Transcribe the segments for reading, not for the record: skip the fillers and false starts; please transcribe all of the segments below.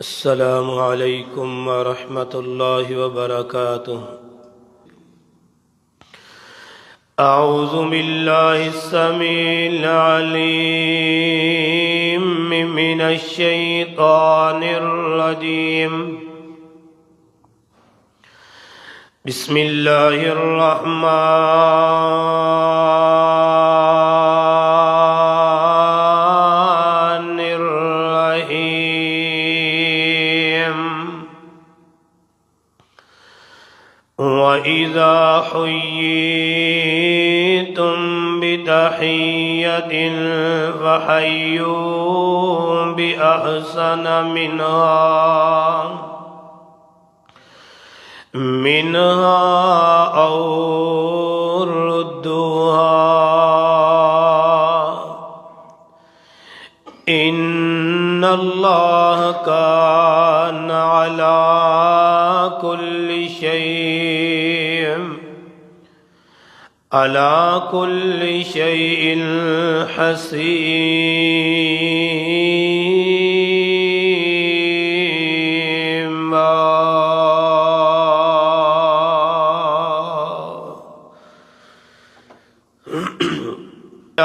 السلام علیکم ورحمۃ اللہ وبرکاتہ۔ اعوذ باللہ السمیع العلیم من الشیطان الرجیم۔ بسم اللہ الرحمن الرحیم۔ وَإِذَا حُيِّيتُم بِتَحِيَّةٍ فَحَيُّوا بِأَحْسَنَ منها أو ردوها إن الله كان على كل شيء حسيبا۔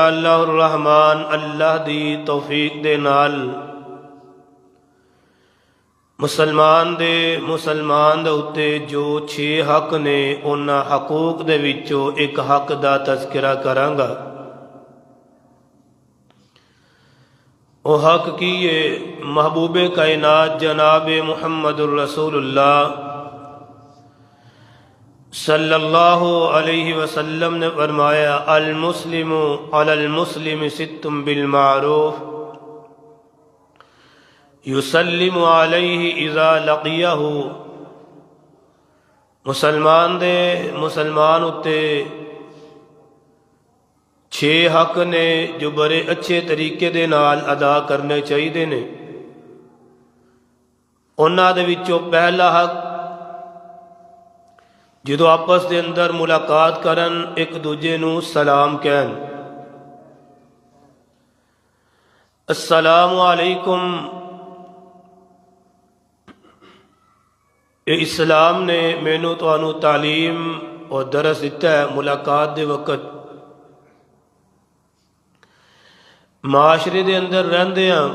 اللہ الرحمن اللہ دی توفیق دے نال مسلمان دے اتے جو 6 حق نے انہاں حقوق دے وچوں ایک حق دا تذکرہ کرانگا۔ وہ حق کی ہے محبوب کائنات جناب محمد الرسول اللہ صلی اللہ علیہ وسلم نے فرمایا المسلم علی المسلم ست بالمعروف یسلم علیہ اذا لقیہ۔ مسلمان اتے 6 حق نے جو بڑے اچھے طریقے دے نال ادا کرنے چاہیے نے۔ انہاں دے وچوں پہلا حق جدو آپس دے اندر ملاقات کرن ایک دوجے نو سلام کہن۔ السلام علیکم، یہ اسلام نے مینوں تانوں تعلیم اور درس دیتا ہے۔ ملاقات دے وقت معاشرے دے اندر رہندے ہاں،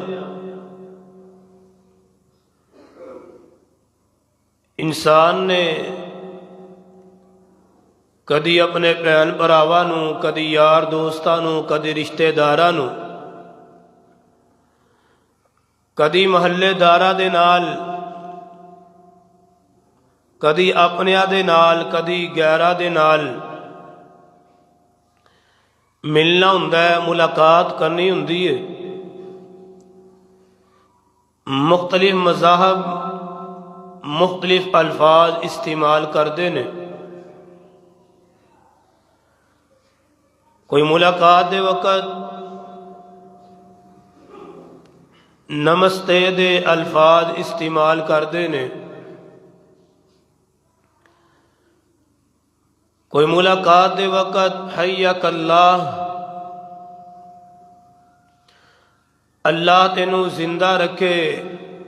انسان نے کدی اپنے بھین بھراواں نوں، کدی یار دوستاں نوں، کدی رشتے داراں نوں، کدی محلے داراں دے نال، کدی اپنیاں دے نال، کدی غیراں دے نال ملنا ہوندا ہے، ملاقات کرنی ہوندی ہے۔ مختلف مذاہب مختلف الفاظ استعمال کردے نے۔ کوئی ملاقات دے وقت نمستے دے الفاظ استعمال کردے نے، کوئی ملاقات دے وقت حیاک اللہ، اللہ تینوں زندہ رکھے،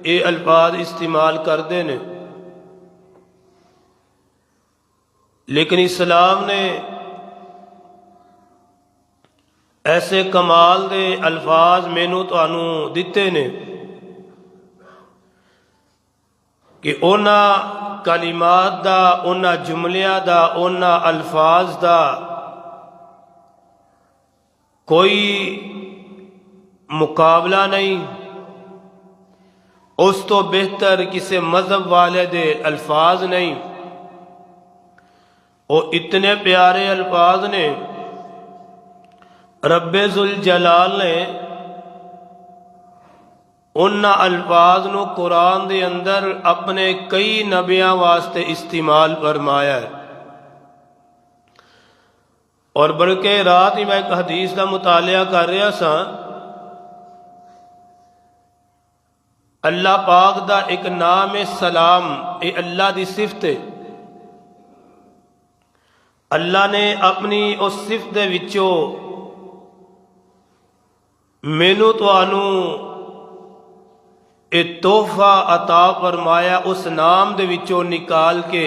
یہ الفاظ استعمال کردے نے۔ لیکن اسلام نے ایسے کمال دے الفاظ مینوں تانوں دتے نے کہ انہاں کلمات دا، انہاں جملیاں دا، انہاں الفاظ دا کوئی مقابلہ نہیں، اس تو بہتر کسی مذہب والے دے الفاظ نہیں۔ وہ اتنے پیارے الفاظ نے، رب ذوالجلال نے انہاں الفاظ نو قرآن دے اندر اپنے کئی نبیاں واسطے استعمال فرمایا ہے۔ اور بلکہ رات ہی میں ایک حدیث کا مطالعہ کر رہا سا، اللہ پاک دا ایک نام ہے سلام، یہ اللہ دی صفت ہے۔ اللہ نے اپنی اس صفت دے وچوں مینوں تانوں ਇਹ ਤੋਹਫਾ عطا ਫਰਮਾਇਆ ਉਸ ਨਾਮ ਦੇ ਵਿੱਚੋਂ ਨਿਕਾਲ ਕੇ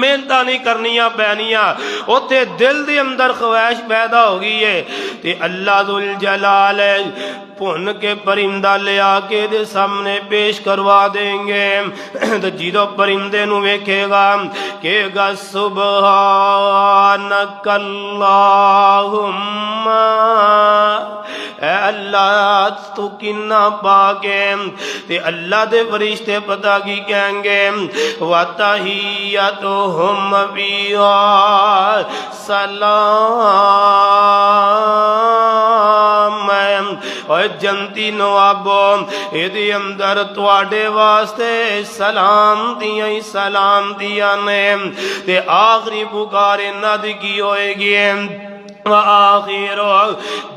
محنت نہیں کرنیاں پینیاں، اوتھے دل دے اندر خواہش پیدا ہو گئی ہے تے اللہ ذوالجلال بھن کے پرندہ لے آ کے دے سامنے پیش کروا دیں گے۔ تو جدو پرندے نو ویکھے گا کہے گا سبحانک اللہم، اے اللہ تو کنا پاک ہے۔ تے اللہ دے فرشتے پتہ کی کہیں گے وَتَحِيَّتُهُمْ فِيهَا سلام، اور جنتی نوابو ایدی اندر تواڈے واسطے سلامتیاں ہی سلامتیاں نے۔ تے آخری پکار انہاں دی کی ہوئے گی وآخر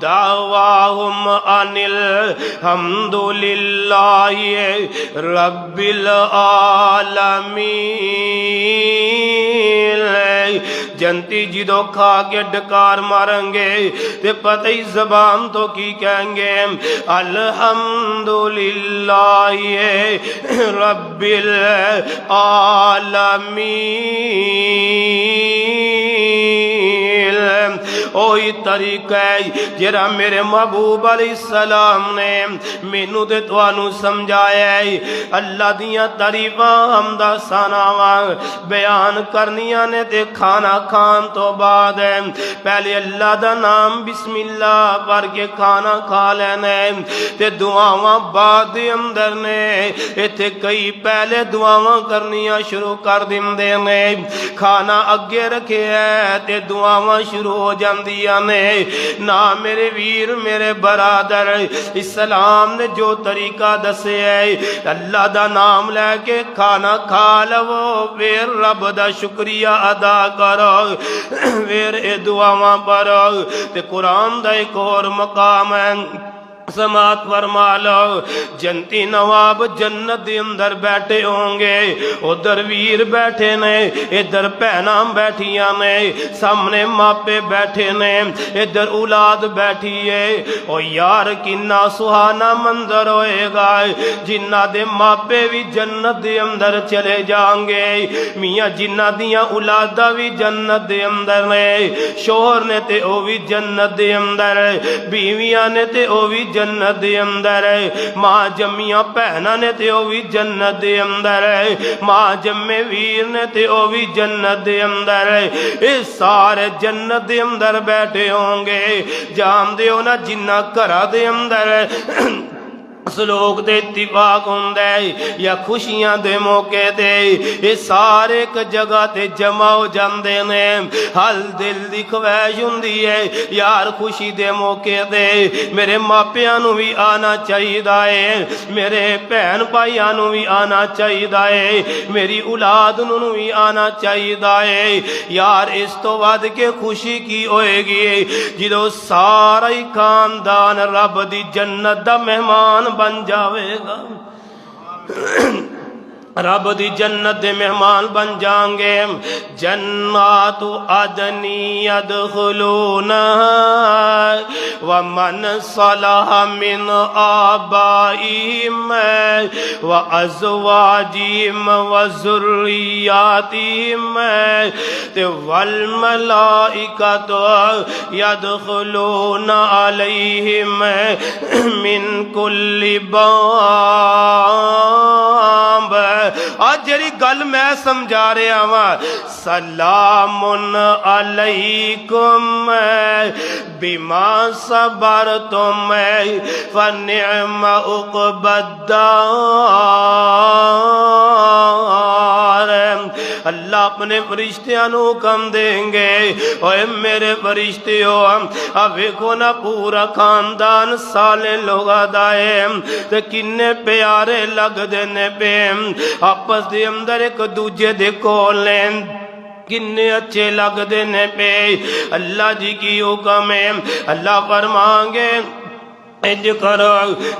دعواہم ان الحمد للہ رب العالمین۔ جنتی جدو کھا کے ڈکار ماریں گے تے پتہ ہی زبان تو کی کہیں گے الحمدللہ رب العالمین۔ اوہی طریقہ ہے جرا میرے محبوب علیہ السلام نے مینوں تے تانوں سمجھایا ہے۔ اللہ دیاں تعریفاں حمداں ثناواں بیان کرنیاں نے تے کھانا کھان تو بعد پہلے اللہ دا نام بسم اللہ پڑھ کے کھانا کھا لینا ہے تے دعاواں بعد دے اندر نے۔ ایتھے کئی پہلے دعاواں کرنیاں شروع کر دیندے نے، کھانا اگے رکھے ہے تے دعاواں شروع ہو جاندیاں نے۔ نہ میرے ویر میرے برادر، اسلام نے جو طریقہ دسے ہے اللہ دا نام لے کے کھانا کھا لو، پھر رب دا شکریہ ادا کرو، پھر اے دعاواں پڑھو۔ تے قرآن دا ایک اور مقام ہے، سماعت فرما لو، جنتی نواب جنت دے اندر بیٹھے ہوں گے، ادھر ویر بیٹھے نے، ادھر بہناں بیٹھیاں نے، سامنے ماپے بیٹھے نے، ادھر اولاد بیٹھی ہے۔ او یار کنا سہانا منظر ہوئے گا جنہ دے ماپے بھی جنت دے اندر چلے جائیں گے، میاں جنہ دیاں اولادہ بھی جنت دے اندر نے، شوہر نے تے او بھی جنت دے اندر، بیویاں نے تے او بھی جنت دے اندر ہے، ماں جمیاں پہنا نے تے او بھی جنت دے اندر ہے، ماں جمے ویر نے تے او بھی جنت دے اندر ہے۔ اے سارے جنت دے اندر بیٹھے ہوں گے، جان دے ہو نا جنہ کرا دے اندر سلوک دے اتفاق ہوندے یا خوشیاں دے موقع دے، یہ سارے ایک جگہ تے جمع ہو جاندے نے۔ حل دل دی خواہش ہوندی ہے یار خوشی دے موقع دے میرے ماپیاں نو بھی آنا چاہیے، میرے بہن بھائیاں نو بھی آنا چاہیے، میری اولاد نو بھی آنا چاہیے۔ یار اس تو ود کے خوشی کی ہوئے گی جدو سارا ہی خاندان رب دی جنت دا مہمان بن جاوے گا، رب دی جنت دے مہمان بن جائیں گے۔ جنات عدن يدخلونها ومن صلح من آبائهم وازواجهم وذرياتهم والملائکۃ يدخلون علیہم من کل باب۔ آج جری گل میں سمجھا رہا ہوں، سلام علیکم بما صبرتم فنعم عقبی الدار۔ اللہ اپنے فرشتیاں نو حکم دیں گے، اوے میرے فرشتیو اب ویکھو نا پورا خاندان سالے لوگ آدائے تے کنے پیارے لگ دینے پہ آپس دے اندر ایک دوجے دے کولیں کنے اچھے لگ دینے پہ اللہ جی کی حکم ہے۔ اللہ فرمائیں گے انج کرو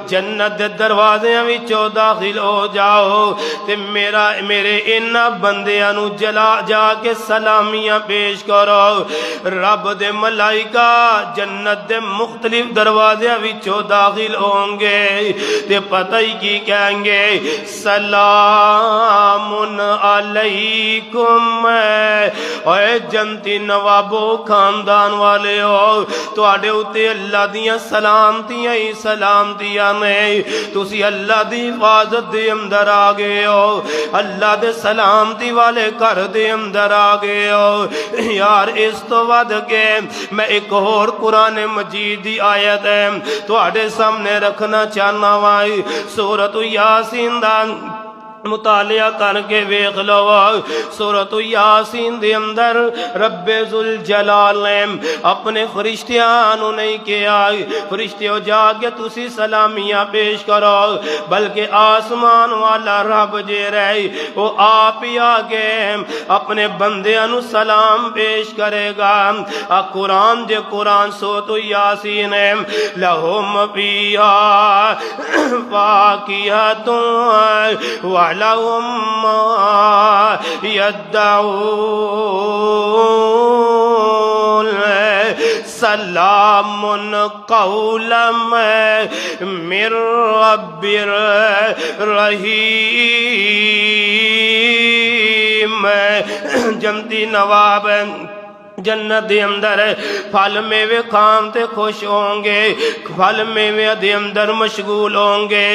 جنت دے دروازیاں وچوں داخل ہو جاؤ تے میرے انہاں بندیاں نو جا کے سلامیاں پیش کرو۔ رب دے ملائکہ جنت دے مختلف دروازیاں وچوں داخل ہوں گے تے پتہ ہی کی کہیں گے، سلام علیکم، اے جنتی نوابو خاندان والے ہو، تواڈے اُتے اللہ دیاں سلامتیاں ہی سلامتیاں نے، تسی اللہ دی حفاظت دے اندر آ گئے ہو، اللہ دے سلامتی والے گھر دے اندر آ گئے ہو۔ یار اس تو ود کے میں ایک اور قرآن مجید دی آیت ہے تواڈے سامنے رکھنا چاہنا وا، سورۃ یاسین دا مطالعہ کر کے ویکھ لو۔ سورۃ یاسین دے اندر رب ذوالجلال نے اپنے فرشتیاں نو نہیں کہا فرشتیو جا کے تسی سلامیاں پیش کرو، بلکہ آسمان والا رب جے رہے وہ آپ ہی آگے اپنے بندیاں نو سلام پیش کرے گا۔ قرآن جے قرآن سورۃ یاسین ہے، لہم فیہا فاکہۃ وَلَهُم مَّا يَدَّعُونَ سلام قولا من رب رحیم۔ جنتی نواب جنت دے اندر پھل میوے کھان تے خوش ہوں گے، پھل میوے دے اندر مشغول ہوں گے،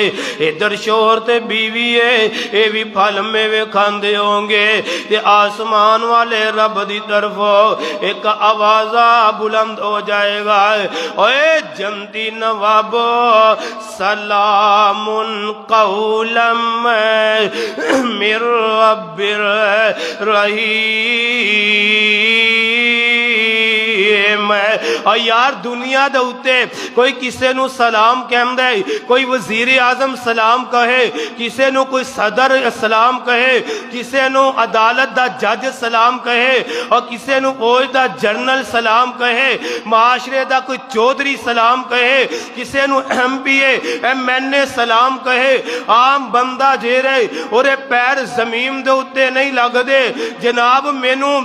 ادھر شوہر تے بیوی ہے اے بھی پھل میوے کھاندے ہوں گے تے آسمان والے رب دی طرفوں ایک آوازہ بلند ہو جائے گا، اے جنتی نوابو سلام قولا من رب رحیم۔ اور یار دنیا دے اوتے کوئی کسے نو سلام کہن دے، کوئی وزیر اعظم سلام کہے، کسے نو کوئی صدر سلام کہے، کسے نو عدالت دا جج سلام کہے، اور کسے نو فوج دا جنرل سلام کہے، معاشرے دا کوئی چودھری سلام کہے، کسے نو ایم پی ایم این اے سلام کہے، عام بندہ جے رہے اور پیر زمین دے اوتے نہیں لگ دے، جناب مینوں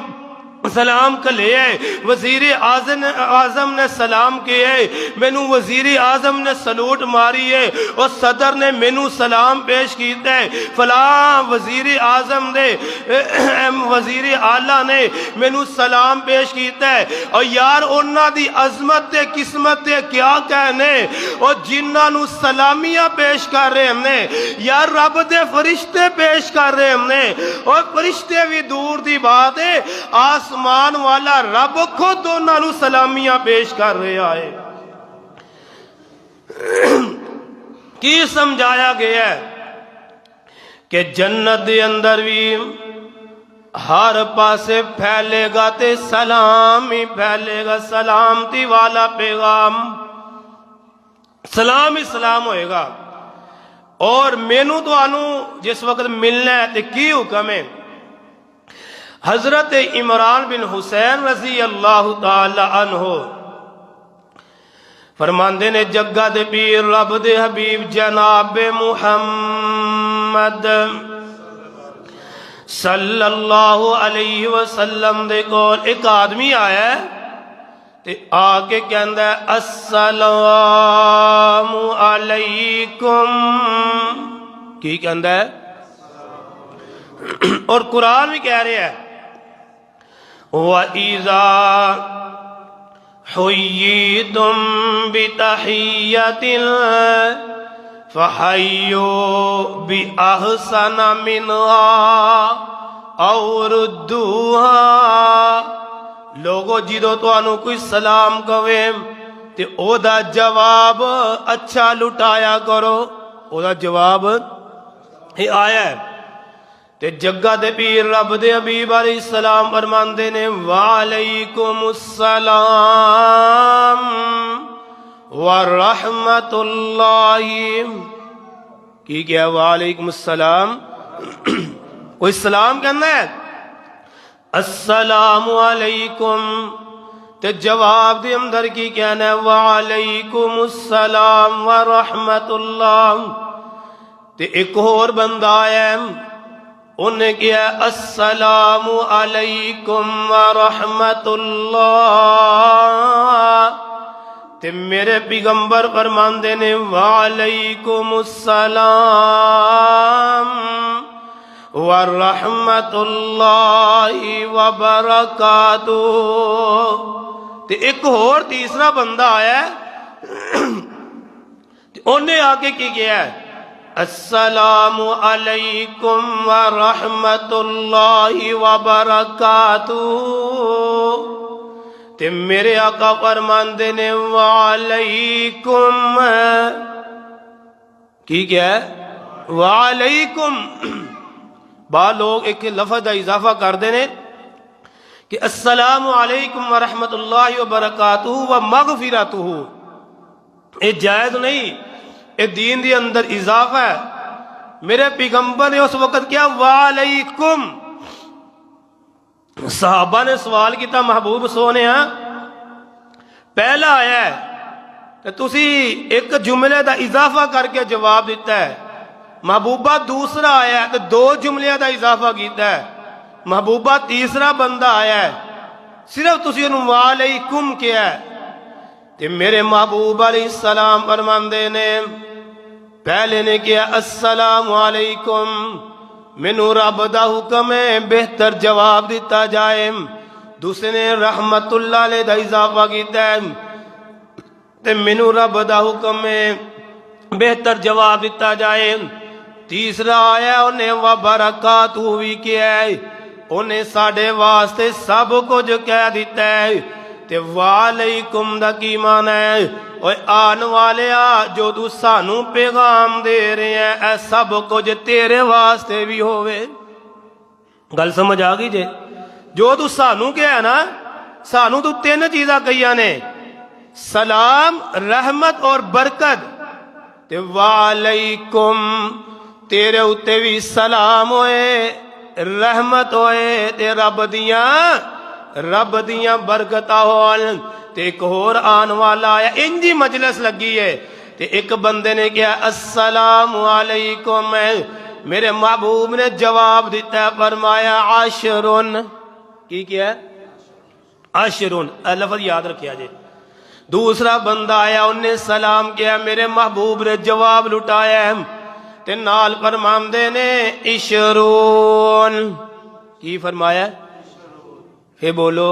سلام کلے ہے، وزیر اعظم نے سلام کیے ہے، مینوں وزیر اعظم نے سلوٹ ماری ہے، اور صدر نے مینوں سلام پیش کیتا ہے، فلاں وزیر اعظم نے وزیر اعلیٰ نے مینوں سلام پیش کیتا ہے۔ اور یار انہاں دی عظمت تے قسمت تے کیا کہنے، اور جنہاں نو سلامیاں پیش کر رہے ہم نے، یار رب دے فرشتے پیش کر رہے ہم نے، اور فرشتے بھی دور دی بات ہے، آسمان والا رب خود انہاں نو سلامیاں پیش کر رہے آئے۔ کی سمجھایا گیا ہے کہ جنت دے اندر بھی ہر پاسے پھیلے گا تے سلام ہی پھیلے گا، سلامتی والا پیغام، سلام ہی سلام ہوئے گا۔ اور مینوں تو آنو جس وقت ملنا ہے تے کی حکم ہے، حضرت عمران بن حسین رضی اللہ تعالی عنہ فرماندے نے جگہ دے پیر رب دے حبیب جناب محمد صلی اللہ علیہ وسلم دے کول ایک آدمی آیا ہے تے آگے کہندا ہے السلام علیکم، کی کہندا ہے؟ اور قرآن بھی کہہ رہے ہیں وَإِذَا حُيِّيتُم بِتَحِيَّةٍ فَحَيُّوا بِأَحْسَنَ مِنْهَا أَوْ رُدُّوهَا۔ لوگو جدو تو آنو کوئی سلام کوئے تے او دا جواب اچھا لٹایا کرو، او دا جواب ہی آیا ہے تے جگہ دے پیر رب دے حبیب علیہ السلام فرماندے نے وعلیکم السلام ورحمت اللہ، کی کیا وعلیکم السلام، کوئی سلام کہنا ہے، السلام علیکم تے جواب دے اندر کی کہنا ہے وعلیکم السلام ورحمت اللہ. تے ایک اور بندہ ہے انہیں کیا السلام علیکم ورحمت اللہ. تے میرے پیغمبر فرماندے نے وعلیکم السلام ورحمت اللہ وبرکاتہ. تے ایک اور تیسرا بندہ آیا ہے انہیں آگے کی کیا ہے السلام علیکم ورحمت اللہ وبرکاتہ. تے میرے آقا فرماندے نے وعلیکم کی کیا ہے وعلیکم. بعض لوگ ایک لفظ کا اضافہ کر دینے کہ السلام علیکم ورحمت اللہ وبرکاتہ ومغفرتہ. یہ جائز نہیں، یہ دین دی اندر اضافہ ہے. میرے پیغمبر نے اس وقت کیا وعلیکم. صحابہ نے سوال کیتا محبوب سونے پہلا آیا ہے کہ تسی ایک جملے دا اضافہ کر کے جواب دیتا ہے. محبوبہ دوسرا آیا ہے تو دو جملے دا اضافہ کیتا ہے. محبوبہ تیسرا بندہ آیا ہے صرف تسی انہوں وعلیکم کیا ہے. تے میرے محبوب علیہ السلام فرماندے نے پہلے نے کیا السلام علیکم، مینو رب دا حکم ہے بہتر جواب دیتا جائے. دوسرے نے رحمت اللہ علیہ دا اضافہ کیتا ہے تے مینو رب دا حکم ہے بہتر جواب دیتا جائے. تیسرا آیا انہیں وبرکاتہ بھی کیا ہے، انہیں ساڑھے واسطے سب کچھ کہہ دیتا ہے. تے وعلیکم دا کی معنی ہے اوے آن والے جو تو سانو پیغام دے رہے ہیں اے سب کچھ تیرے واسطے بھی ہوئے. گل سمجھ آگئی جے؟ جو تو سانو کیا ہے نا، سانو تو تین چیزاں کہیا نے سلام رحمت اور برکت. تے وعلیکم تیرے اتے بھی سلام ہوئے رحمت ہوئے تے رب دیاں برکتہ ہون. تے ایک اور آن والا آیا انجی مجلس لگی ہے تے ایک بندے نے کیا السلام علیکم. میرے محبوب نے جواب دیتا ہے فرمایا عشرن کی کیا ہے عشرن. لفظ یاد رکھیا جے. دوسرا بندہ آیا انہیں سلام کیا، میرے محبوب نے جواب لٹایا تے نال فرماندے نے عشرون کی فرمایا ہے بولو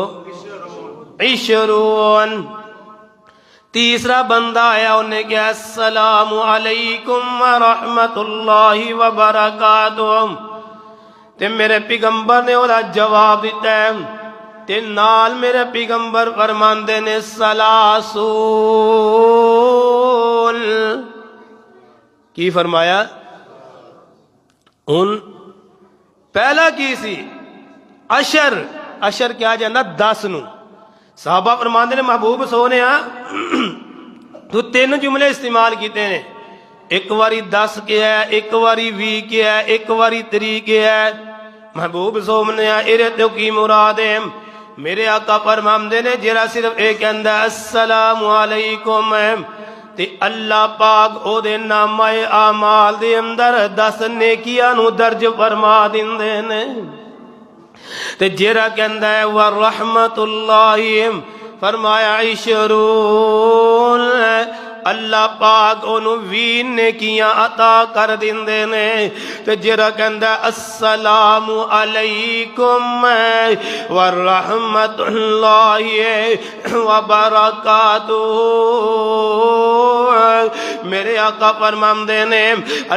عشرون. تیسرا بندہ آیا انہیں کیا السلام علیکم ورحمت اللہ وبرکاتہ. تے میرے پیغمبر نے وہ جواب دیتا ہے تے نال میرے پیغمبر فرماندے نے سلاسون کی فرمایا. ان پہلا کی سی عشر کیا جانا 10 نو. صحابہ فرماندے نے محبوب سونے تو 3 جملے استعمال کیتے ہیں. ایک واری 10 کیا ہے، ایک واری 20 کیا ہے، ایک واری 30 کیا ہے. محبوب سونے ارے تو کی مراد ہے؟ میرے آقا فرماندے نے جرا صرف ایک اندہ السلام علیکم تے اللہ پاک او دے نامہ اعمال دے اندر 10 نیکیاں نو درج فرما دیندے نے. تے جرا کہندا ہے ورحمت اللہ فرمایا عشرون اللہ پاک انہوں 20 نیکیاں عطا کر دیندے نے. تے جرا کہندا السلام علیکم ورحمت اللہ وبرکاتہ. میرے آقا فرماندے نے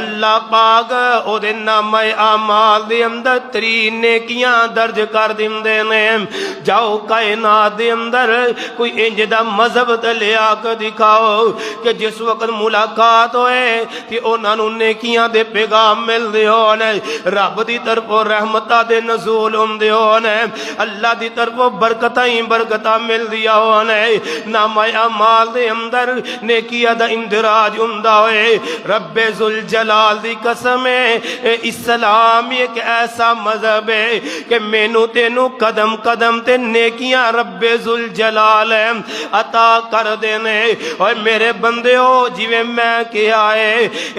اللہ پاک او دے نامہ اعمال دے اندر 3 نیکیاں درج کر دیندے نے. جاؤ کائنات دے اندر کوئی انج دا مذہب تے لیا کے دکھاؤ کہ جس وقت ملاقات ہوئے کہ انہاں نوں نیکیاں دے پیغام مل دے ہونے، رب دی طرفوں رحمتہ دے نزول ہوں دے ہونے، اللہ دی طرفوں برکتہ ہی برکتہ مل دیا ہونے، نامہ اعمال دے اندر نیکیاں دا اندراج ہوں دا ہوئے۔ رب ذوالجلال دی قسم ہے، اسلام ایک ایسا مذہب ہے کہ مینوں تینوں قدم قدم تے نیکیاں رب ذوالجلال عطا کر دینے۔ اور میرے بندیو جویں میں کیا ہے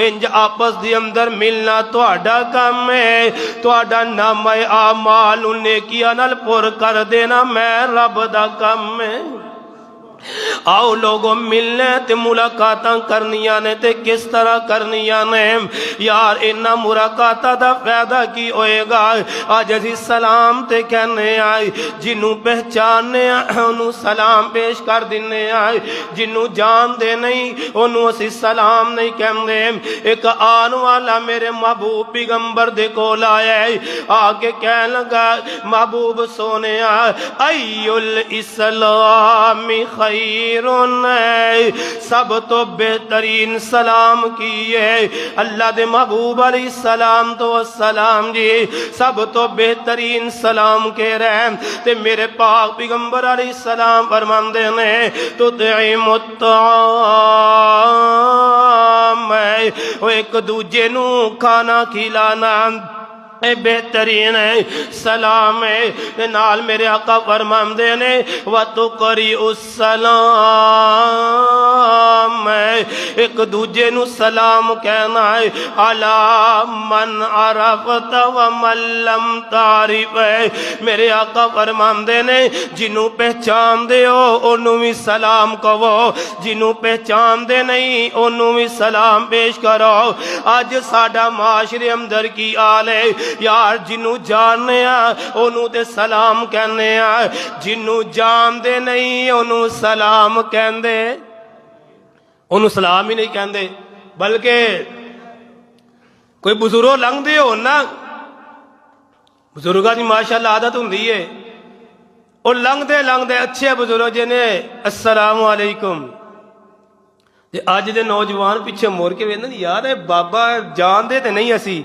انج آپس دی اندر ملنا تہاڈا کام ہے، تہاڈا نامہ اعمال نیکیاں نال پر کر دینا میں رب دا کام ہے۔ آؤ لوگوں ملنے تے ملاقاتاں کرنیاں نے تے کس طرح کرنیاں نے یار، انہاں ملاقاتاں دا فائدہ کی ہوئے گا؟ آج اسی سلام تے کہنے آئے، جنوں پہچاننے انہوں سلام پیش کر دینے آئے، جنوں جان دے نہیں انہوں اسی سلام نہیں کہنے۔ ایک آن والا میرے محبوب پیغمبر دے کول آیا ہے، آگے کہنے لگا محبوب سونے ایّ الاسلام خیرون، سب تو بہترین سلام کیے اللہ دے محبوب علیہ السلام تو السلام جی، سب تو بہترین سلام کے رہے تے میرے پاک پیغمبر علیہ السلام فرماندے نے تطعم الطعام، وہ ایک دوجے نو کھانا کھلانا بہترین سلام ہے۔ نال میرے آقا فرماندے نے وَتُقْرِئُ السَّلَامَ، ایک دوجے نو سلام کہنا ہے عَلَى مَنْ عَرَفْتَ وَمَنْ لَمْ تَعْرِفْ، میرے آقا فرماندے نے جنوں پہچان دے ہو انہوں بھی سلام کہو، جنوں پہچان دے نہیں انہوں بھی سلام پیش کرو۔ آج ساڈا معاشرے اندر کی آل ہے یار، جنوں جاننے انہوں تے سلام کہنے، جنوں جان دے نہیں انہوں سلام کہندے، انہوں سلام ہی نہیں کہندے۔ بلکہ کوئی بزرگ لنگ دے ہو نا، بزرگاں دی ماشاءاللہ عادت ہوندی ہے، اور لنگ دے اچھے بزرگ جنہیں السلام علیکم، اج دے نوجوان پیچھے مور کے ویندے یار اے بابا جان دے تے نہیں اسی،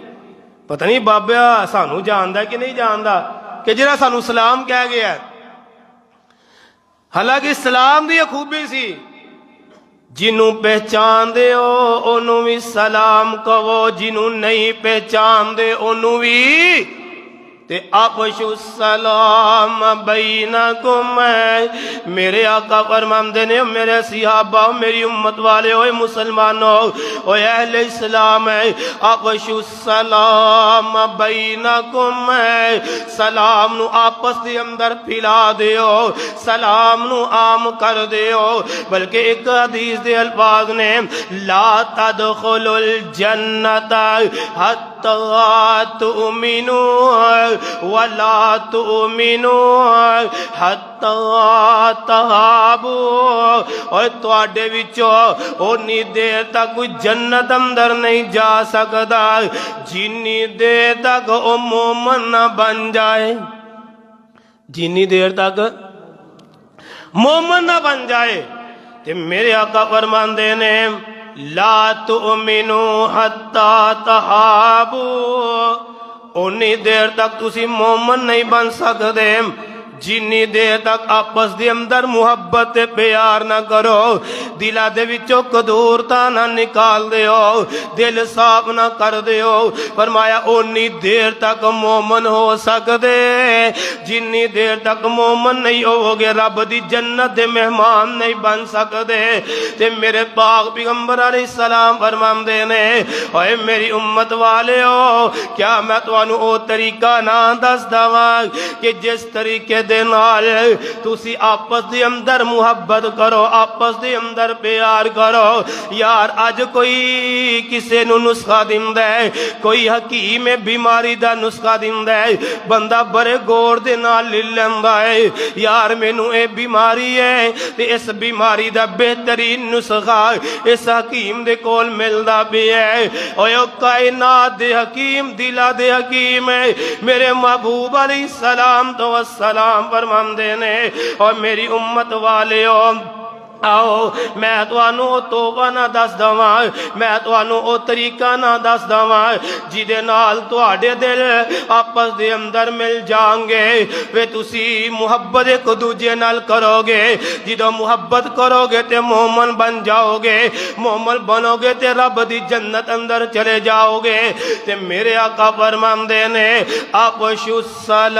پتہ نہیں بابا سانو جاندا کہ نہیں جاندا کہ جڑا سانو سلام کہہ گیا ہے۔ حالانکہ سلام دی خوبی سی، جنوں پہچان دے ہو انہوں بھی سلام کہو، جنوں نہیں پہچان دے انہوں بھی تے افشوا السلام بینکم، میرے آقا فرماندے نے میرے صحابہ میری امت والے ہوئے مسلمانوں ہوئے اہل اسلام افشوا السلام بینکم، سلام نو آپس دے اندر پھیلا دیو، سلام نو عام کر دیو۔ بلکہ ایک حدیث دے الفاظ نے لا تدخلوا الجنت حتی تؤمنوا وَلَا تُؤْمِنُوا حَتَّى تَحَابُوا، اور تواڈے وچوں اونی دیر تک کوئی جنت اندر نہیں جا سکدا جنی دیر تک او مومن نہ بن جائے، جنی دیر تک مومن نہ بن جائے۔ تے میرے آقا فرماندے نے لا تؤمنوا حَتَّى تَحَابُوا، اونی دیر تک تسی مومن نہیں بن سکتے جنی دیر تک آپس دے اندر محبت پیار نہ کرو، دلہ دے وچوں قدورتا نہ نکال دیو، دل صاف نہ کر دیو۔ فرمایا اونی دیر تک مومن ہو سکتے جنی دیر تک مومن نہیں ہو گے رب دی جنت دے مہمان نہیں بن سکتے۔ تے میرے پاک پیغمبر علیہ السلام فرماندے نے اوے میری امت والے ہو، کیا میں تانوں او طریقہ نہ دس داواں کہ جس طریقے دے نال تسی آپس دے اندر محبت کرو، آپس دے اندر پیار کرو۔ یار اج کوئی کسے نو نسخہ دیندا ہے، کوئی حکیم بیماری دا نسخہ دیندا ہے، بندہ بڑے غور دے نال لے لیندا ہے یار مینوں اے بیماری ہے تے اس بیماری دا بہترین نسخہ اس حکیم دے کول ملدا پیا ہے۔ اوے او کائنات دے حکیم دلا دے حکیم ہے میرے محبوب علیہ السلام تو السلام فرماندے نے اور میری امت والے ہو آؤ میں تانوں او توبہ نہ دس دواں، میں تانوں او طریقہ نہ دس دواں جہدے نال تواڈے دل آپس دے اندر مل جان گے، وے تسی محبت ایک دوجے نال کرو گے، جدوں محبت کرو گے تے مومن بن جاؤ گے، مومن بنو گے تے رب دی جنت اندر چلے جاؤ گے۔ تے میرے آقا فرماندے نے افشوا السلام،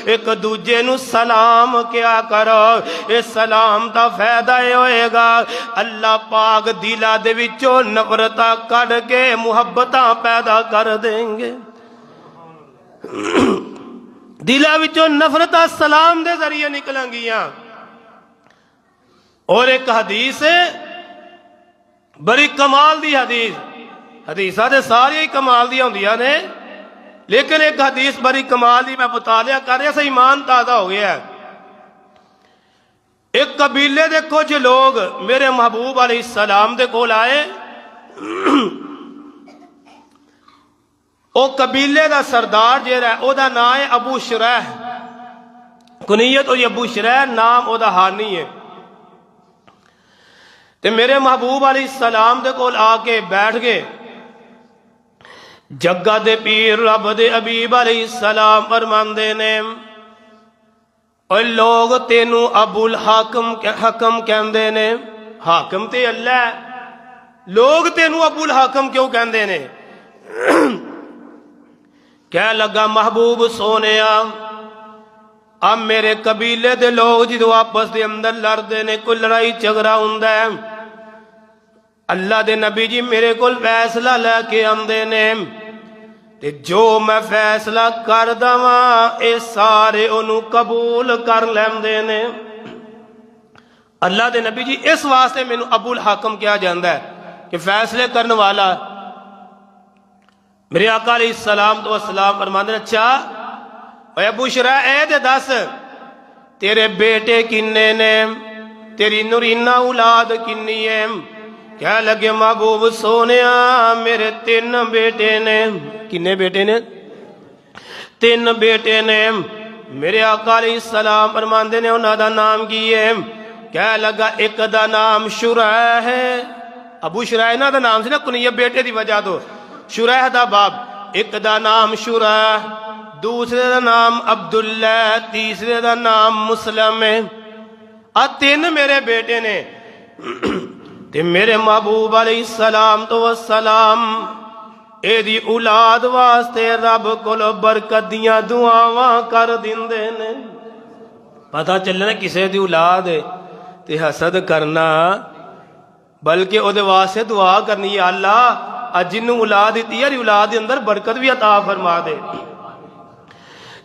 ایک دوجے نو سلام کیا کرو، اس سلام دا فائدہ یہ ہوئے گا اللہ پاک دلا دے وچوں نفرتاں کڈ کے محبتاں پیدا کر دیں گے۔ دلا وچوں نفرتاں سلام دے ذریعے نکلیں گیاں۔ اور ایک حدیث ہے بڑی کمال دی حدیث، حدیثاں تے ساری کمال دی ہوندیاں نے، لیکن ایک حدیث بڑی کمال دی میں مطالعہ کر رہا سا، ایمان تازہ ہو گیا ہے۔ ایک قبیلے دے کچھ لوگ میرے محبوب علیہ السلام دے کول آئے، او قبیلے دا سردار جیڑا ہے او دا نام ہے ابو شریح، کنیت ہوئی ابو شریح، نام او دا ہانی ہے۔ تے میرے محبوب علیہ السلام دے کول آ کے بیٹھ گئے۔ جگہ دے پیر رب دے حبیب علیہ السلام فرماندے نے اور لوگ تینوں ابو الحاکم حکم کہندے نے، حاکم تے اللہ ہے، لوگ تینوں ابو الحاکم کیوں کہندے نے؟ کہہ لگا محبوب سونیا اب میرے قبیلے دے لوگ جدو آپس دے اندر لڑدے نے، کوئی لڑائی جھگڑا ہوندا ہے، اللہ دے نبی جی میرے کول فیصلہ لے کے آندے نے، تے جو میں فیصلہ کر دواں اے سارے انہوں قبول کر لیندے نے۔ اللہ دے نبی جی اس واسطے میں ابو الحاکم کیا جاندہ ہے کہ فیصلے کرنے والا۔ میرے آقا علیہ السلام تو السلام فرماندے نے اچھا اے ابو شریح اے دے دس تیرے بیٹے کنے نے، تیری نورینہ اولاد کنی ہے؟ کہہ لگے محبوب سونیا میرے 3 بیٹے نے۔ کنے بیٹے نے؟ 3 بیٹے نے۔ میرے آقا علیہ السلام فرماندے نے انہاں دا نام کی ہے؟ کہہ لگا ایک دا نام شریح ہے، ابو شریح انہاں دا نام سی نا کنیت بیٹے دی وجہ تو، شریح دا باب، ایک دا نام شریح، دوسرے دا نام عبداللہ، تیسرے دا نام مسلم ہے۔ 3 میرے بیٹے نے۔ تے میرے محبوب علیہ السلام تو السلام اے دی اولاد واسطے رب کولو برکت دیاں دعاواں کر دیندے نے۔ پتہ چلنا کسے دی اولاد ہے تے حسد کرنا، بلکہ او دے واسطے دعا کرنی ہے اللہ جنوں اولاد دیتی ہے اولاد دے اندر برکت بھی عطا فرما دے۔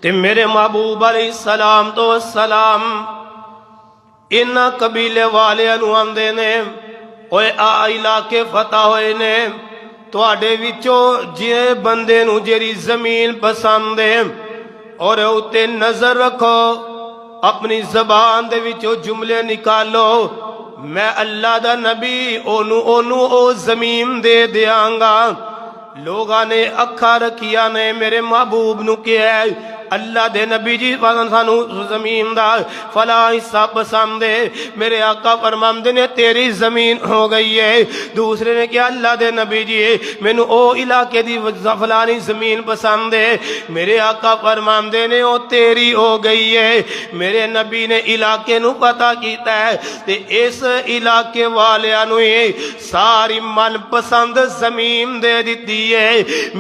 تے میرے محبوب علیہ السلام تو السلام انہاں قبیلے والے انہوں آندے نے اوے آ علاقے فتح ہوئے نے، تواڈے وچوں جے بندے نو جیری زمین پسند ہے اور اُتے نظر رکھو، اپنی زبان دے وچوں جملے نکالو، میں اللہ دا نبی اونوں او زمین دے دیاں گا۔ لوگاں نے اکھا رکھیا نے میرے محبوب نو کیا ہے اللہ دے نبی جی سانو زمین دا فلاں حصہ پسند ہے، میرے آقا فرماندے نے تیری زمین ہو گئی ہے۔ دوسرے نے کیا اللہ دے نبی جی مینوں او علاقے دی فلانی زمین پسند ہے، میرے آقا فرماندے نے او تیری ہو گئی ہے۔ میرے نبی نے علاقے نو پتہ کیتا ہے تے اس علاقے والیاں نو ساری من پسند زمین دے دیتی ہے۔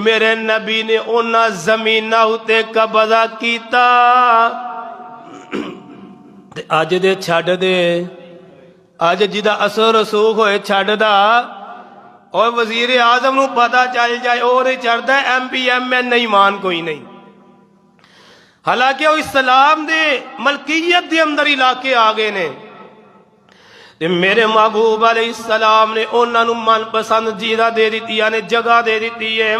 میرے نبی نے انہاں زمیناں اُتے قبضہ کیتا تے اج دے چھڈ دے، اج جدا اثر رسوخ ہوئے چھڈ دا، اور وزیر اعظم نو پتہ چل جائے اور چڑھدا ہے ایم پی ایم این نہیں مان کوئی نہیں، حالانکہ وہ اسلام دے ملکیت دے اندر علاقے آ گئے نے۔ میرے محبوب علیہ السلام نے انہاں نو من پسند جگہ دے دیتی، یعنی جگہ دے دیتی ہے۔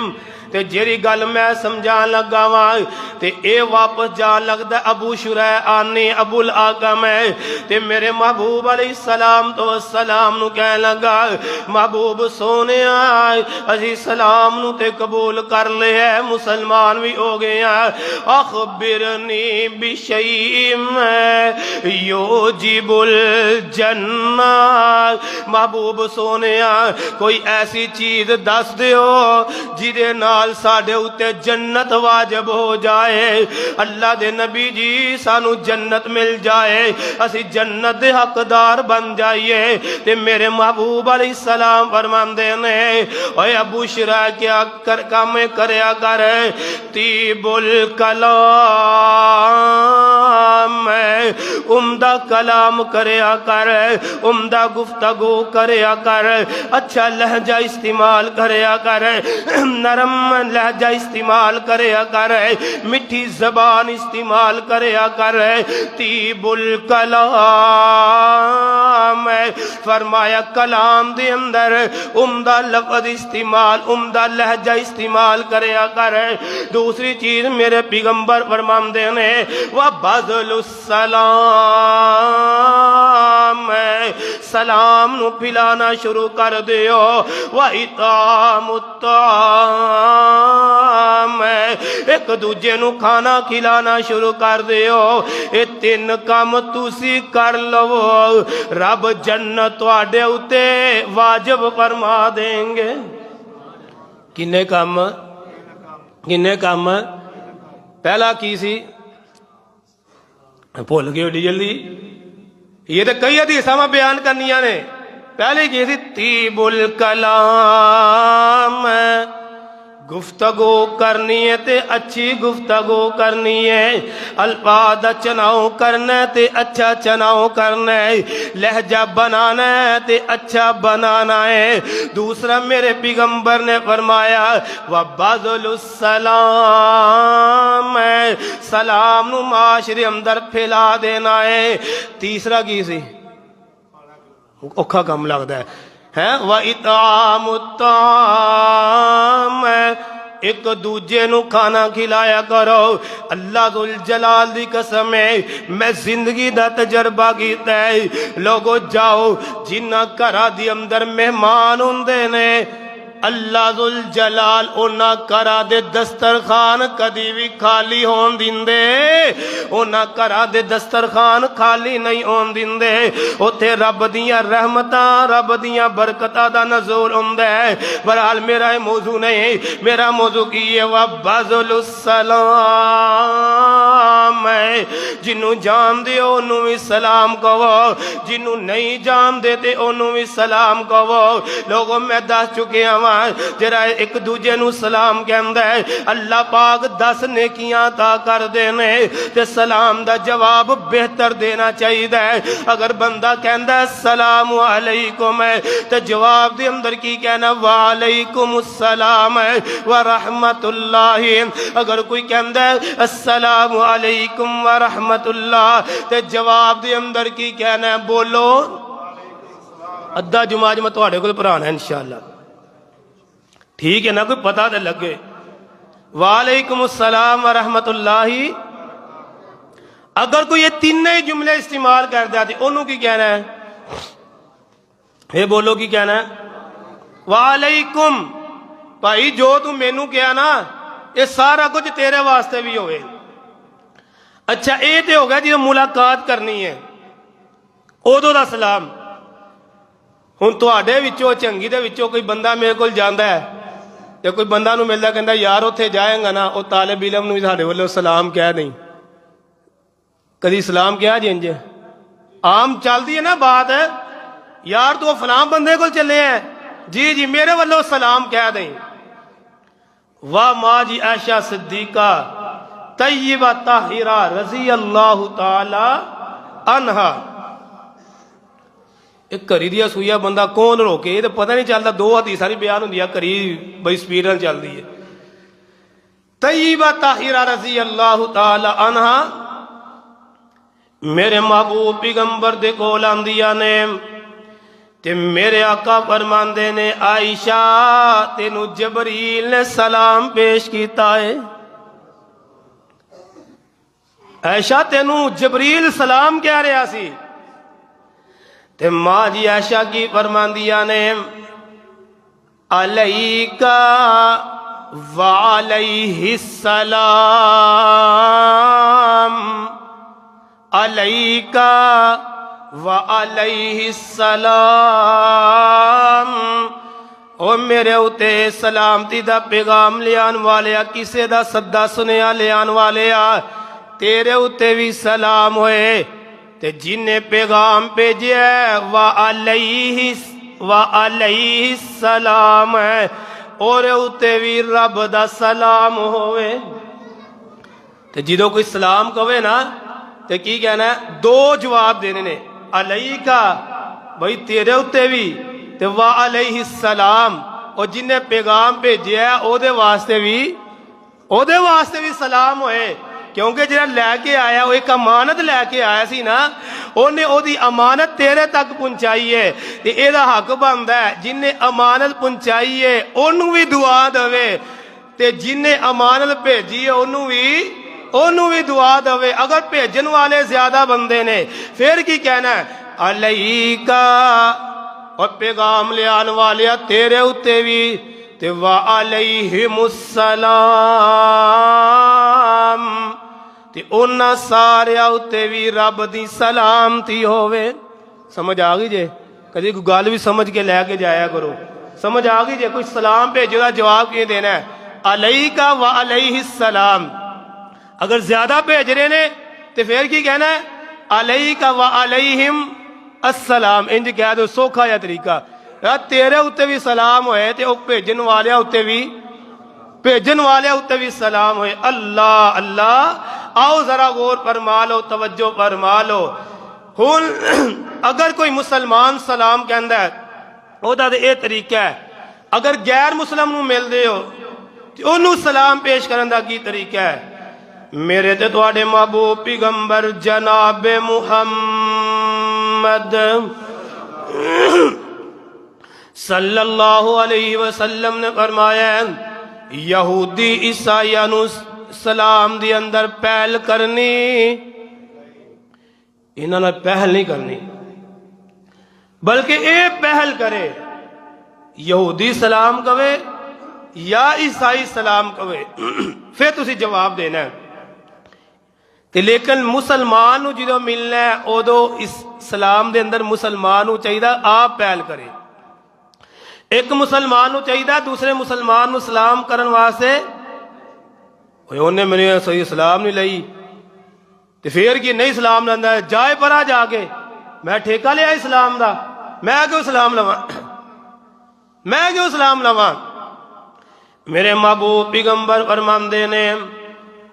تے جیری گل میں سمجھان لگا واں تے اے واپس جان لگدا ابو شریح آنی ابو الاقم ہے تے میرے محبوب علیہ السلام تو السلام نو کہنے لگا محبوب سونیا اسی سلام نو تے قبول کر لے ہے مسلمان بھی ہو گئے ہیں اخبرنی بشیء یوجب الجنہ محبوب سونیا کوئی ایسی چیز دس دیو جیدے نال ساڈے اُتے جنت واجب ہو جائے اللہ دے نبی جی سانو جنت مل جائے اسی جنت دے حقدار بن جائیے تے میرے محبوب علیہ السلام فرماندے نے اے ابو شریح کیا کام کریا کر طیب الکلام عمدہ کلام کریا کر عمدہ گفتگو کریا کر اچھا لہجہ استعمال کریا کر نرم لہجہ استعمال کریا کر مٹھی زبان استعمال کریا کر طیب الکلام فرمایا کلام دے اندر عمدہ لفظ استعمال عمدہ لہجہ استعمال کریا کر دوسری چیز میرے پیغمبر فرماندے نے وَبَذْلُ السَّلَامِ سلام نو پھلانا شروع کر دیو وَإِطْعَامُ الطَّعَامِ ایک دوجے نو کھانا کھلانا شروع کر دیو اے تین کام تسی کر لو رب جنت تواڈے اُتے واجب فرما دیں گے کنے کام پہلا کی سی بھول گئے اڈی جلدی یہ تو کئی حدیثاں میں بیان کرنیاں نے پہلے کی سی طیب الکلام گفتگو کرنی ہے تے اچھی گفتگو کرنی ہے الفاظ چناؤ کرنا ہے تے اچھا چناؤ کرنا ہے لہجہ بنانا ہے تے اچھا بنانا ہے دوسرا میرے پیغمبر نے فرمایا وَبَذْلُ السَّلَامِ سلام نو معاشرے اندر پھیلا دینا ہے تیسرا کی سی اوکھا کم لگتا ہے وَإِطْعَامُ الطَّعَامِ ایک دوجے نو کھانا کھلایا کرو اللہ ذوالجلال دی قسم ہے میں زندگی دا تجربہ کیتا ہے لوگو جاؤ جنہ گھراں دی اندر مہمان ہوندے نے اللہ ذوالجلال اونا کرا دے دسترخوان کدی بھی خالی ہون دیندے اونا کرا دے دسترخوان خالی نہیں ہون دیندے اوتھے رب دیاں رحمتاں رب دیاں برکتاں دا نزول ہوندا ہے بہرحال میرا یہ موضوع نہیں میرا موضوع کی ہے وَبَذْلُ السَّلَامِ جنوں جان دے انہوں بھی سلام کہو جنوں نہیں جان دے تے انہوں بھی سلام کہو لوگوں میں دس چکے ہیں جرا ایک دوجے نو سلام کہندا ہے اللہ پاک 10 نیکیاں عطا کر دینے تے سلام دا جواب بہتر دینا چاہیے اگر بندہ کہندا ہے السلام علیکم تے جواب دے اندر کی کہنا وعلیکم السلام ورحمت اللہ اگر کوئی کہندا ہے السلام علیکم ورحمت اللہ تے جواب دے اندر کی کہنا ہے بولو ادھا جمعہ میں تواڈے کول پڑھانا ہے انشاءاللہ ٹھیک ہے نا کوئی پتہ تے لگے وعلیکم السلام ورحمت اللہ اگر کوئی یہ تینوں جملے استعمال کر دیا تو انہوں کی کہنا ہے یہ بولو کی کہنا ہے وعلیکم بھائی جو تم مینوں کیا نا یہ سارا کچھ تیرے واسطے بھی ہوئے اچھا یہ تو ہو گیا جی ملاقات کرنی ہے ادو دا سلام ہوں تواڈے وچوں چنگی دے وچوں کوئی بندہ میرے کول جاندا ہے تے کوئی بندہ نو ملدا کہندا یار اوتھے جائیں گا نا او طالب علم نو ساڈے والوں سلام کہہ نہیں کدی سلام کیا جی انج عام چلدی ہے نا بات ہے یار تو فلاں بندے کول چلے ہیں جی جی میرے والوں سلام کہہ دیں واہ ماں جی عائشہ صدیقہ طیبہ طاہرہ رضی اللہ تعالی عنہا ایک کری دیا سویا بندہ کون روکے یہ تو پتہ نہیں چلتا دو حدیثاں بھی بیان ہوندی کری بھائی سپیڈ نال چل دی ہے طیبہ طاہرہ رضی اللہ تعالی عنہا میرے محبوب پیغمبر دے کول آندیاں نے تے میرے آقا فرماندے نے عائشہ تینوں جبریل نے سلام پیش کیتا ہے، عائشہ تینوں جبریل سلام کہہ رہا سی۔ تے ماں جی عائشہ کی فرماندیاں نے علیکا وعلیہ السلام، علیکا وعلیہ السلام، او میرے اتے سلامتی دا پیغام لیان والیا، کسے دا صدا سنیا لیان والیا، تیرے اتے بھی سلام ہوئے، تے جن نے پیغام بھیجیا ہے وعلیہ السلام ہے، اور اتے بھی رب دا سلام ہوئے۔ تے جدو کوئی سلام کہوے نا تے کی کہنا ہے؟ دو جواب دینے نے، علیکہ بھئی تیرے اتے بھی، تے وعلیہ السلام، اور جن نے پیغام بھیجیا ہے او دے واسطے بھی سلام ہوئے، کیونکہ جنہاں لے کے آیا وہ ایک امانت لے کے آیا سی نا، انہیں او دی امانت تیرے تک پہنچائی ہے، تے اے دا حق بندا ہے جن نے امانت پہنچائی ہے انہوں بھی دعا دوے، تے جن نے امانت بھیجی ہے انہوں بھی دعا دوے۔ اگر بھیجن والے زیادہ بندے نے پھر کی کہنا ہے؟ علیکہ، اور پیغام لے آن والیا تیرے اتے بھی، تے وعلیہم السلام، تے انہاں سارے اتے بھی رب دی سلامتی ہوئے۔ سمجھ آگئی جے؟ کدی کوئی گل بھی سمجھ کے لے کے جایا کرو، سمجھ آگئی جے؟ کوئی سلام بھیجو دا جواب کیوں دینا ہے؟ علیکہ وعلیہ السلام۔ اگر زیادہ بھیج رہے نے تے پھر کی کہنا ہے؟ علیکہ وعلیہم السلام۔ انج کہہ دو، سوکھا یا طریقہ، تیرے اتے بھی سلام ہوئے، تے او بھیجن والے اتے بھی سلام ہوئے۔ اللہ اللہ، آؤ ذرا غور فرما لو، توجہ فرما لو۔ ہن اگر کوئی مسلمان سلام کہندا ہے او دا اے طریقہ ہے، اگر غیر مسلم نو مل دے ہو تے انہوں سلام پیش کرن دا کی طریقہ ہے؟ میرے تے تواڈے محبوب پیغمبر جناب محمد صلی اللہ علیہ وسلم نے فرمایا ہے، یہودی عیسائیاں نو سلام دی اندر پہل کرنی، انہاں نے پہل نہیں کرنی، بلکہ اے پہل کرے، یہودی سلام کہے یا عیسائی سلام کہے، پھر تسی جواب دینا ہے۔ لیکن مسلمان جدو ملنا ہے ادو اس سلام دے اندر مسلمان چاہیے آپ پہل کرے۔ ایک مسلمان چاہیے دوسرے مسلمان سلام کرن واسطے، انہیں میرے صحیح سلام نہیں لئی تے پھر کی نہیں سلام لینا، جائے پرا جا کے میں ٹھیکہ لیا اسلام دا، میں کیوں سلام لواں؟ میرے محبوب پیغمبر فرماندے نے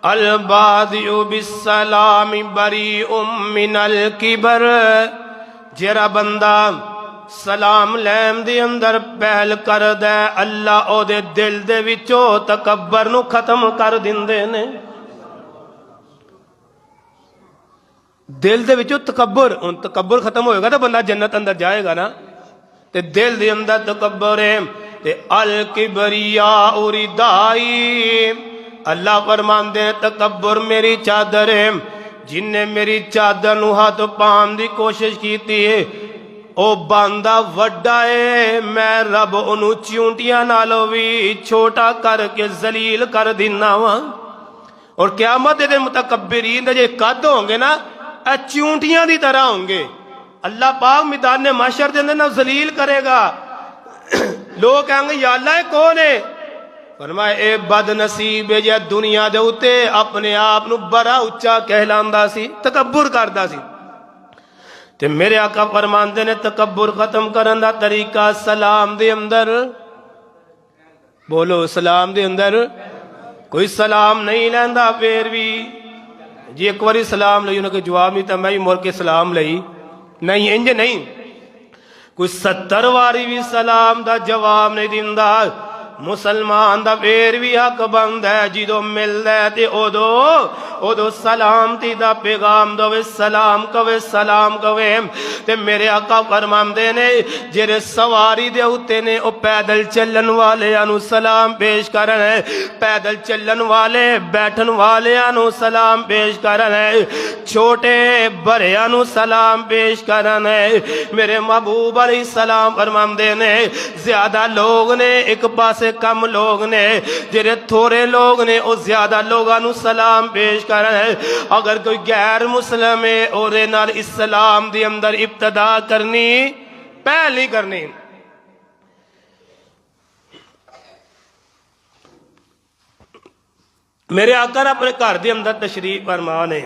البادئ بالسلام بریء من الکبر، جیڑا بندہ سلام لین دے اندر پہل کر دے اللہ او دے دل دے وچوں تکبر نو ختم کر دیندے نے۔ دل دے وچوں تکبر ختم ہوئے گا تو بندہ جنت اندر جائے گا نا، تے دل دے اندر تکبر ہے تے الکبریاء ردائی، اللہ فرماندے ہیں تکبر میری چادر ہے، جن نے میری چادر نو ہاتھ پان دی کوشش کیتی ہے او باندہ وڈا ہے، میں رب انہوں چونٹیاں نالوں بھی چھوٹا کر کے ذلیل کر دینا ہوا۔ اور قیامت دے متکبرین دے جے قد ہوں گے نا اے چونٹیاں دی طرح ہوں گے، اللہ پاک میدان محشر دے اندر ذلیل کرے گا۔ لوگ کہیں گے یا اللہ کون ہے؟ فرمائے اے بد نصیب ہے جے دنیا دے اتے اپنے آپ نو بڑا اچا کہلاندا سی، تکبر کردا سی۔ تے میرے آقا فرماندے نے تکبر ختم کرن دا طریقہ سلام دے اندر، بولو سلام دے اندر کوئی سلام نہیں لیندا پھر بھی جی ایک واری سلام لئی انہوں نے جواب نہیں تھا میں ہی مر کے سلام لئی نہیں، انج نہیں، کوئی 70 واری بھی سلام دا جواب نہیں دیندا، مسلمان دا پھر بھی حق بند ہے جدو مل دے تے ادو ادو سلامتی دا پیغام دوے سلام کوے سلام کوے تے میرے آقا فرماندے نے جڑے سواری دے اوتے نے او پیدل چلن والے انو سلام پیش کرن پیدل چلن والے بیٹھن والے انو سلام پیش کرن چھوٹے بڑے انو سلام پیش کرن میرے محبوب علیہ السلام فرماندے نے زیادہ لوگ نے ایک پاسے کم لوگ نے جڑے تھوڑے لوگ نے او زیادہ لوگاں نو سلام پیش کرن اگر کوئی غیر مسلم ہے اور نال اسلام دی اندر ابتدا کرنی پہل نہیں کرنی میرے آقا اپنے گھر دے اندر تشریف فرما نے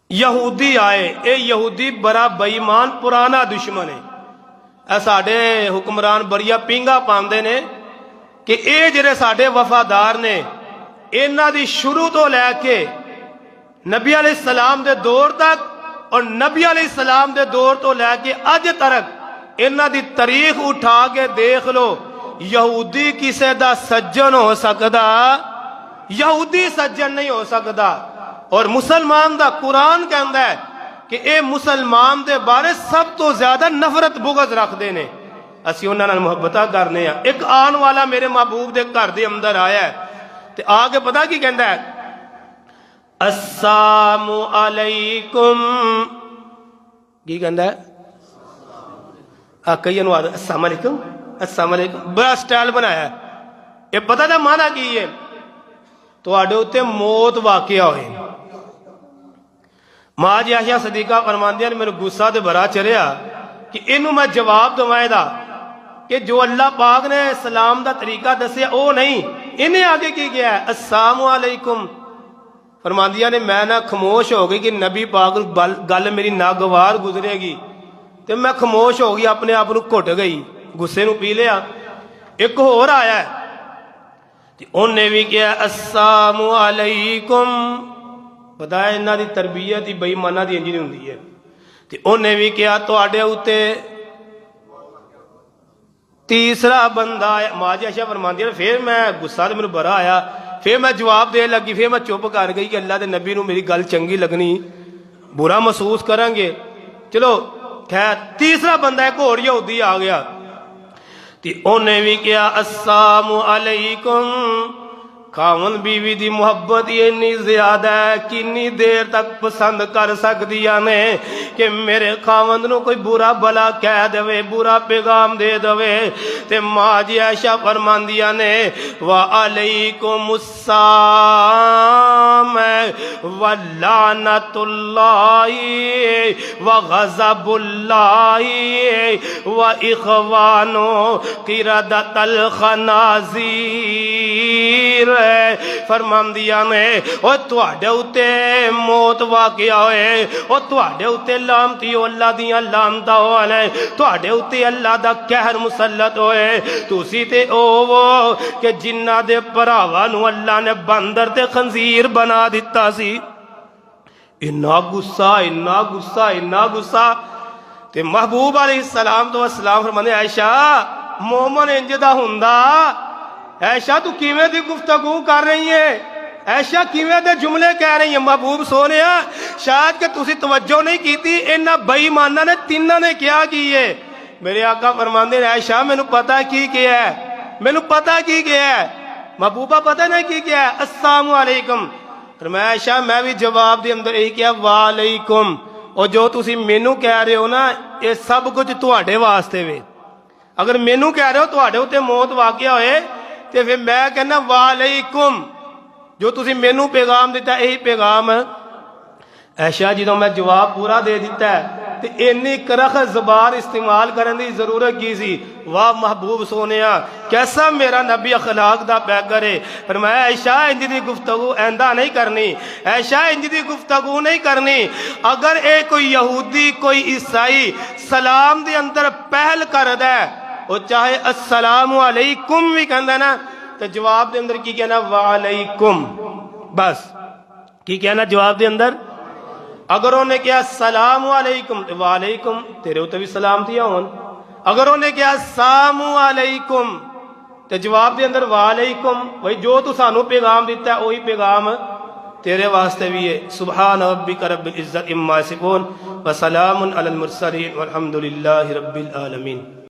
یہودی آئے اے یہودی بڑا بے ایمان پرانا دشمن ہے اے ساڈے حکمران بڑیا پینگا پاندے نے کہ اے جڑے ساڈے وفادار نے انہاں دی شروع تو لے کے نبی علیہ السلام دے دور تک اور نبی علیہ السلام دے دور تو لے کے اج تک انہاں دی تاریخ اٹھا کے دیکھ لو یہودی کسے دا سجن ہو سکدا یہودی سجن نہیں ہو سکدا اور مسلمان دا قرآن کہندا ہے کہ اے مسلمان دے بارے سب تو زیادہ نفرت بغض رکھ دے نے اسی انہاں نال محبتاں کرنے ہیں ایک آن والا میرے محبوب دے گھر دے اندر آیا ہے تے آگے پتہ کی کہندا ہے السلام علیکم کی کہندا ہے کئی انو السلام علیکم السلام علیکم بڑا سٹائل بنایا ہے یہ پتہ دا معنی کی ہے تواڈے اوتے موت واقعہ ہوئے ماں جی عائشہ صدیقہ فرماندیاں نے میرے غصہ تے بڑا چڑھیا کہ اینو میں جواب دوائے دا کہ جو اللہ پاک نے سلام دا طریقہ دسیا او نہیں انہیں آگے کی گیا ہے السلام علیکم فرماندیاں نے میں نہ خاموش ہو گئی کہ نبی پاک گل میری ناگوار گزرے گی تے میں خاموش ہو گئی اپنے آپ نو گھٹ گئی غصے نو پی لیا ایک اور آیا ہے تے انہیں بھی کیا السلام علیکم پتا ہے انہاں دی تربیت ہی بے ایماناں دی انجی نہیں ہوندی ہے تے انہیں بھی کیا تواڈے اوتے تیسرا بندہ ہے ماں جی عائشہ فرماندی ہے پھر میں غصہ تے مینوں بڑا آیا پھر میں جواب دے لگی پھر میں چپ کر گئی کہ اللہ دے نبی نو میری گل چنگی لگنی برا محسوس کریں گے چلو خیر تیسرا بندہ ایک اور یہودی آ گیا تے انہیں بھی کیا السلام علیکم خاون بیوی دی محبت اتنی زیادہ ہے کتنی دیر تک پسند کر سکدیاں نے کہ میرے خاوند نو کوئی برا بلا کہہ دے برا پیغام دے دے تے ماں جی عائشہ فرماندیاں نے وعلیکم السلام ولعنت اللہ وغضب اللہ واخوان قردۃ الخنازیر فرماندیاں نے او تواڈے اوتے موت واقعہ ہوئے او تواڈے اوتے لعنتی اللہ دیاں لعنتاں ہوئے تواڈے اوتے اللہ دا قہر مسلط ہوئے تسی تے او کہ جنہاں دے بھراواں نو اللہ نے باندر تے خنزیر بنا دتا سی اتنا غصہ تے محبوب علیہ السلام تو السلام فرماندے عائشہ مومن انج دا ہوندا عائشہ تو کیویں دی گفتگو کر رہی ہے عائشہ کیویں دے جملے کہہ رہی ہیں محبوب سونیا شاید کہ تسی توجہ نہیں کیتی انہاں بے ایماناں نے تیناں نے کیا کیے میرے آقا فرماندے ہیں عائشہ مینوں پتہ کی کیا ہے مینوں پتہ کی کیا ہے محبوبہ پتہ نہیں کی کیا ہے السلام علیکم فرمایا عائشہ میں بھی جواب دے اندر یہی کیا وعلیکم اور جو تسی مینوں کہہ رہے ہو نا یہ سب کچھ تواڈے واسطے وے اگر مینوں کہہ رہے ہو تواڈے اوتے موت واقعہ ہوئے تے پھر میں کہنا وعلیکم جو تسی مینوں پیغام دیتا ہے یہی پیغام ہے عائشہ جدوں میں جواب پورا دے دیتا ہے تے انی کرخ زبان استعمال کرن دی ضرورت کی سی واہ محبوب سونیا کیسا میرا نبی اخلاق دا پیغمبر ہے فرمایا عائشہ انج دی گفتگو آئندہ نہیں کرنی عائشہ انج دی گفتگو نہیں کرنی اگر اے کوئی یہودی کوئی عیسائی سلام دے اندر پہل کر دے وہ چاہے السلام علیکم بھی کہندا نا تو جواب دے اندر کی کہنا وعلیکم بس کی کہنا جواب دے اندر اگر انہیں کیا السلام علیکم تو وعلیکم تیرے ہوتے بھی سلامتی ہون اگر انہیں کیا السلام علیکم تو جواب دے اندر وعلیکم وہی جو تو سانو پیغام دیتا ہے وہی پیغام تیرے واسطے بھی ہے۔ سبحان ربک رب العزت عما یصفون وسلام علی المرسلین والحمد للہ رب العالمین۔